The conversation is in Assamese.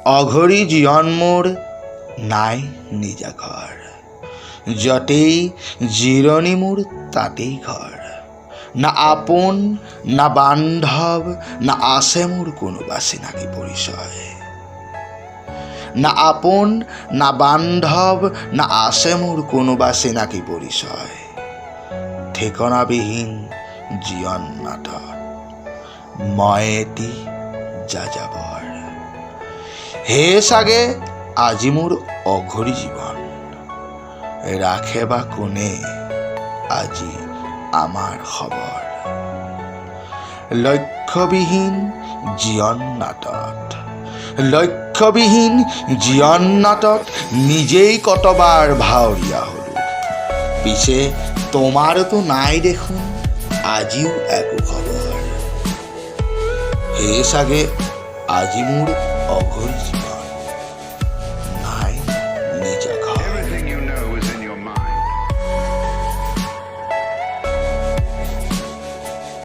অঘৰী জীৱন মোৰ নাই নিজা ঘৰ যতেই জিৰণি মোৰ তাতেই ঘৰ না আপোন না বান্ধৱ না আছে মোৰ কোনোবা চিনাকি পৰিচয় না আপোন না বান্ধৱ না আছে মোৰ কোনোবা চিনাকি পৰিচয় ঠিকনাবিহীন জীৱন নাটত মই এটি যাযাবৰ হে চাগে আজি মোৰ অঘৰী জীৱন ৰাখে বা কোনে আজি আমাৰ খবৰ লক্ষ্যবিহীন জীৱন নাটত নিজেই কতবাৰ ভাৱৰীয়া হলো পিছে তোমাৰতো নাই দেখোন আজিও একো খবৰ হে চাগে আজি মোৰ অঘৰী